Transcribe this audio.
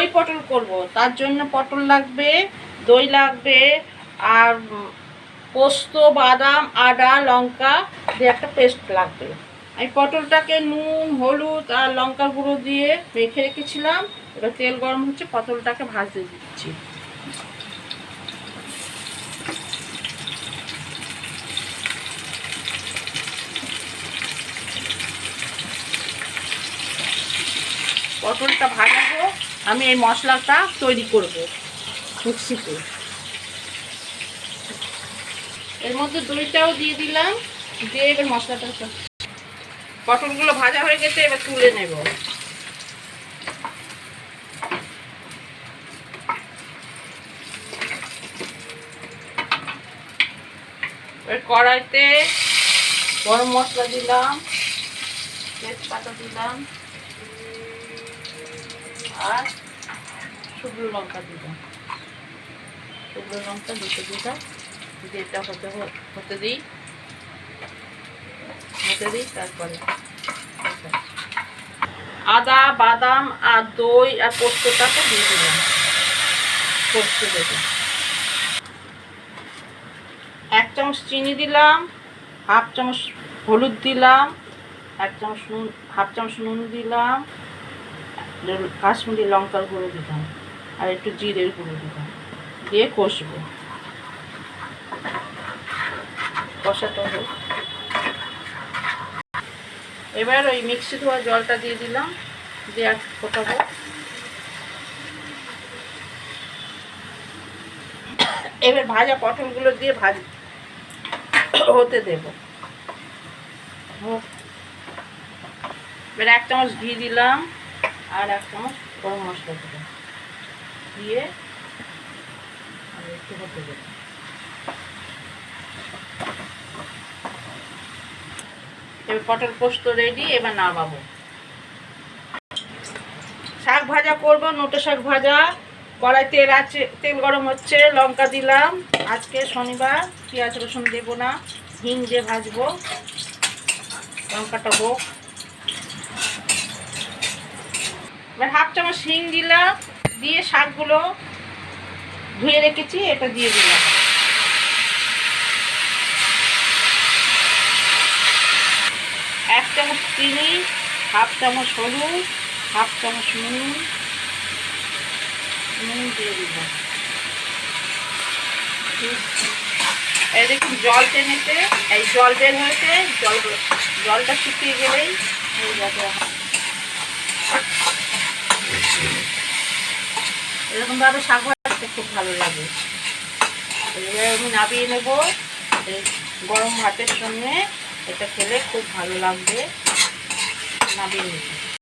দই পটল করব, তার জন্য পটল লাগবে, দই লাগবে, আর পোস্ত, বাদাম, আদা, লঙ্কা দিয়ে একটা পেস্ট লাগবে। আমি পটলটাকে নুন, হলুদ আর লঙ্কার গুঁড়ো দিয়ে রেখে রেখেছিলাম। এবার তেল গরম হচ্ছে, পটলটাকে ভাজতে দিচ্ছি। পটলটা ভাজাবো, আমি এই মশলাটা তৈরি করব মিক্সিতে। এর মধ্যে দইটাও দিয়ে দিলাম, দিয়ে এবার মশলাটা, পটলগুলো ভাজা হয়ে গেছে, এবার তুলে নেব। এবার কড়াইতে গরম মশলা দিলাম, তেজপাতা দিলাম আর শুকনো লঙ্কা দিলাম। শুকনো লঙ্কা দুটো দিলাম, দিয়ে এটা হতে দিই। তারপরে আদা, বাদাম আর দই আর পোস্তটাকে দিয়ে দিলাম। পোস্ত দেবো, 1 চামচ চিনি দিলাম, হাফ চামচ হলুদ দিলাম, 1 চামচ নুন দিলাম, কাশ্মীরি লঙ্কার গুঁড়ো দিলাম আর একটু জিরের গুঁড়ো দিলাম, দিয়ে কষবো। কষাতে হবে। এবার ওই মিক্সি ধোয়া জলটা দিয়ে দিলাম, দিয়ে আর ফোটাবো। এবার ভাজা পটলগুলো দিয়ে হতে দেব। এবার 1 চামচ ঘি দিলাম আর 1 চামচ গরম মশলা দিলাম, দিয়ে একটু হতে দেব। এবার পটল পোস্ত রেডি, এবার নামাবো। শাক ভাজা করব, নোটে শাক ভাজা। কড়াই তেল আছে, তেল গরম হচ্ছে, লঙ্কা দিলাম, আজকে শনিবার পেঁয়াজ রসুন দেবো না, হিং দিয়ে ভাজবো। লঙ্কাটা হোক। এবার 1/2 চামচ হিং দিলাম, দিয়ে শাকগুলো ধুয়ে রেখেছি এটা দিয়ে দিলাম। এক চামচ চিনি, 1/2 চামচ হলুদ, 1/2 চামচ নুন দিয়ে দিলাম। এই দেখুন জল টেনেছে, এই জল বের হয়েছে, জলটা শুকিয়ে গেলেই হয়ে যাবে। এরকমভাবে শাক ভাজতে খুব ভালো লাগে। এবার আমি নামিয়ে নেব। এই গরম ভাতের সঙ্গে এটা খেলে খুব ভালো লাগবে। নামিয়ে নেব।